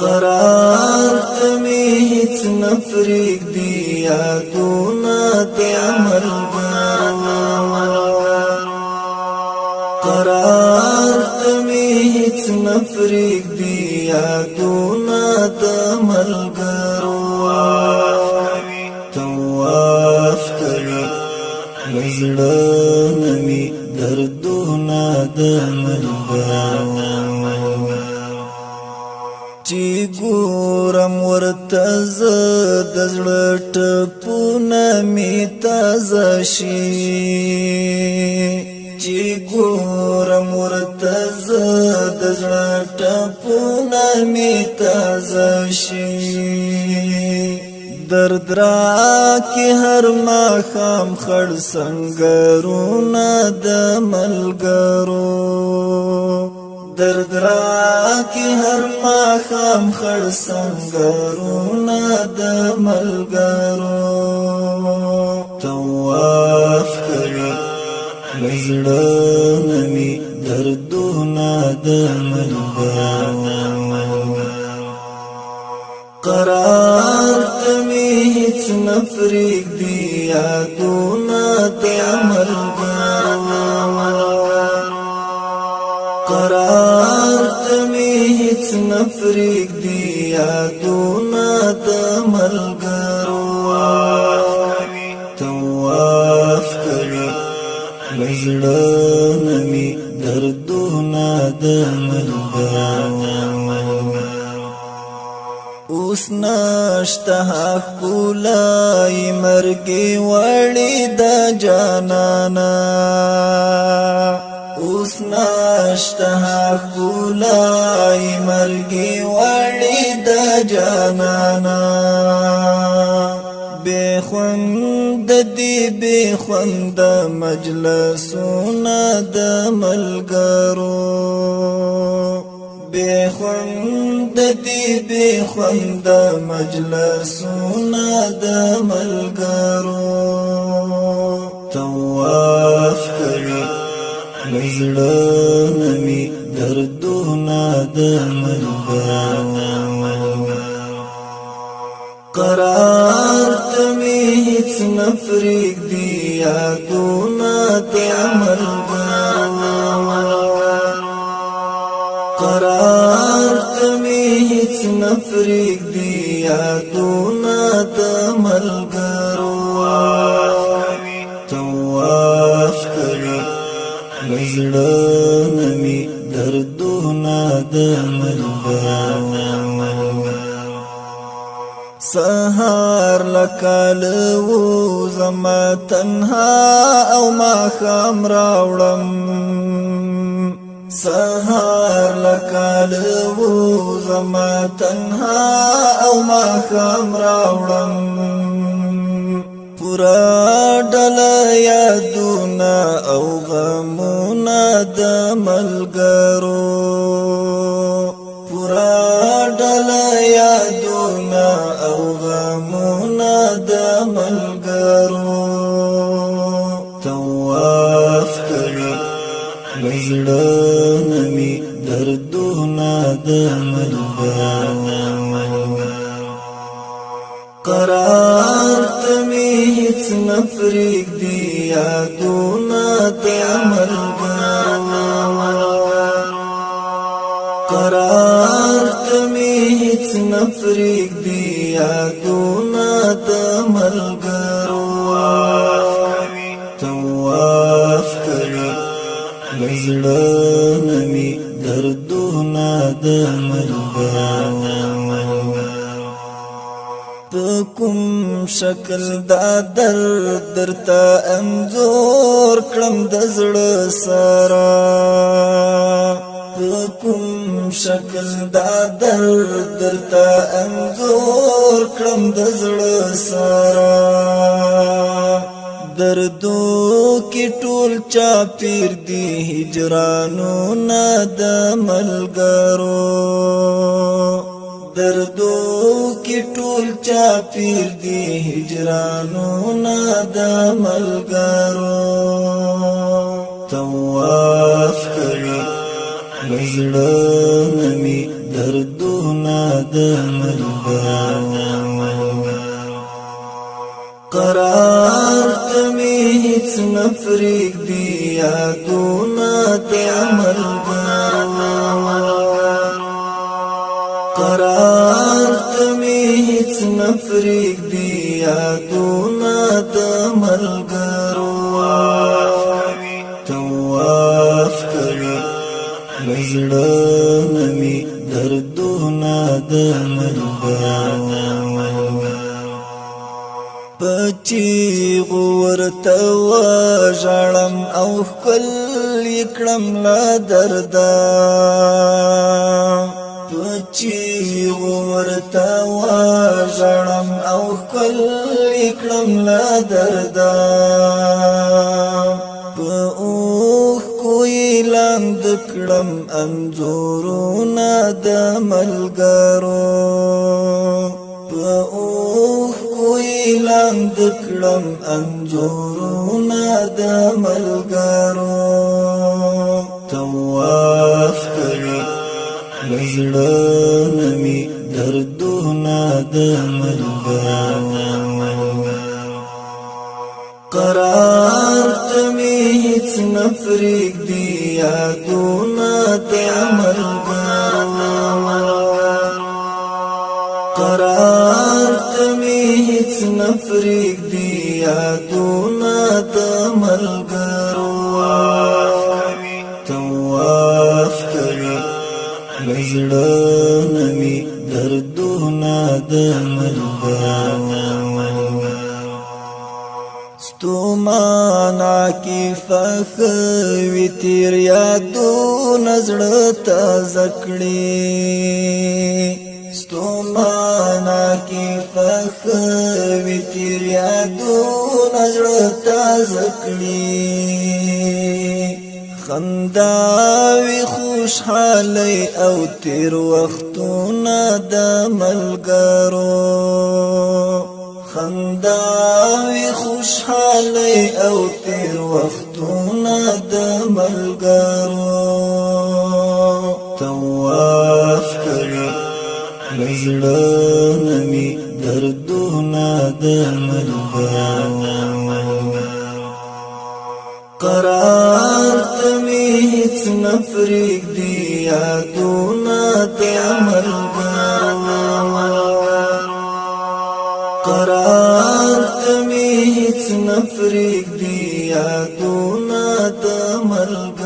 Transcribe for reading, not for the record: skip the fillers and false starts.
قرار تمی هیڅ نفریق دی یادونا د ملګرو قرار تمی هیڅ نفریق دی یادونا د ملګرو طواف کوي زړه نمی دردونا د ملګرو چی ګورم ورته زه د زړه ټپونه مې تازه شي چی ګورم ورته زه د زړه ټپونه مې تازه شي درد را کی هر ماښام خړ سنګرونه د ملګرو درد را کی هر ماښام خړ سنګرونه د ملګرو طواف کوي زړه نمی دردونه د ملګرو قرار تمی هیڅ نفریق دی یادونا د ملګرو قرار تمی هیڅ نفریق دی یادونا د ملګرو طواف کوي زړه نمی دردونا د ملګرو اوس نشته ښکلای مرګي وړي د جانانا اوس نشته ښکلای مرګي وړي د جانانا بے خوند دی بے خوند مجلسونه د ملګرو بے خوند دی بے خوند مجلسونه د ملګرو طواف کوي زړه نمی دردونه د ملګرو قرار تمی هیڅ نفریق دی یادونا د ملګرو قرار تمی هیڅ نفریق دی یادونا د ملګرو طواف کوي زړه نمی دردونه د ملګرو سهار لکال و زما تنها او ما خام راوړم سهار لکال و زما تنها او ما خام راوړم پورا ډله یادونه او غمونه د ملګرو پورا ډله یادونه او غمونه د ملګرو طواف کوي زړه نمی دردونه د ملګرو قرار تمی هیڅ نفریق دی یادونا د ملګرو قرار تمی هیڅ نفریق دی یادونا د ملګرو طواف کوي زړه نمی دردونه د ملګرو په کوم شکل دا درد درته انځور کړم د زړه سره په کوم شکل دا درد درته انځور کړم د زړه سره دردو کی ټول چا پیر دی هجرانو نه د ملګرو دردو کی ټول چا پیر دی هجرانو نه د ملګرو طواف کوي زړه نمی دردونه د ملګرو قرار ته مې هیڅ نه پرېږدي یادونه د ملګرو قرار ته مې هیڅ نه پرېږدي یادونه د ملګرو طواف کوي له زړه نه مې دردونه د ملګرو پچیغو ورته وژړم او ښکل کړم له درده پچیغو ورته وژړم او ښکل کړم له درده په اوښکو یې لاند کړم انځورونه د ملګرو په اوښکو یې لاند کړم انځورونه د ملګرو طواف کوي له زړه نه مې دردونه د ملګرو قرار ته مې هیڅ نه پرېږدي یادونه د ملګرو قرار ته مې هیڅ نه پرېږدي یادونه د ملګرو طواف کوي له زړه نه مې دردونه د ملګرو ستومانا کی فخوی تیر یادونه زړه تازه کړي ستومانا کی فخوی تیر یادونه زړه تازه کړي خنداوی خوشحالی او تیر وختونه د ملګرو خنداوی خوشحالی او تیر وختونه د ملګرو طواف کوي له زړه نه مې دردونه د ملګرو قرار ته مې هیڅ نه پرېږدي یادونه د ملګرو قرار ته مې هیڅ نه پرېږدي یادونه د ملګرو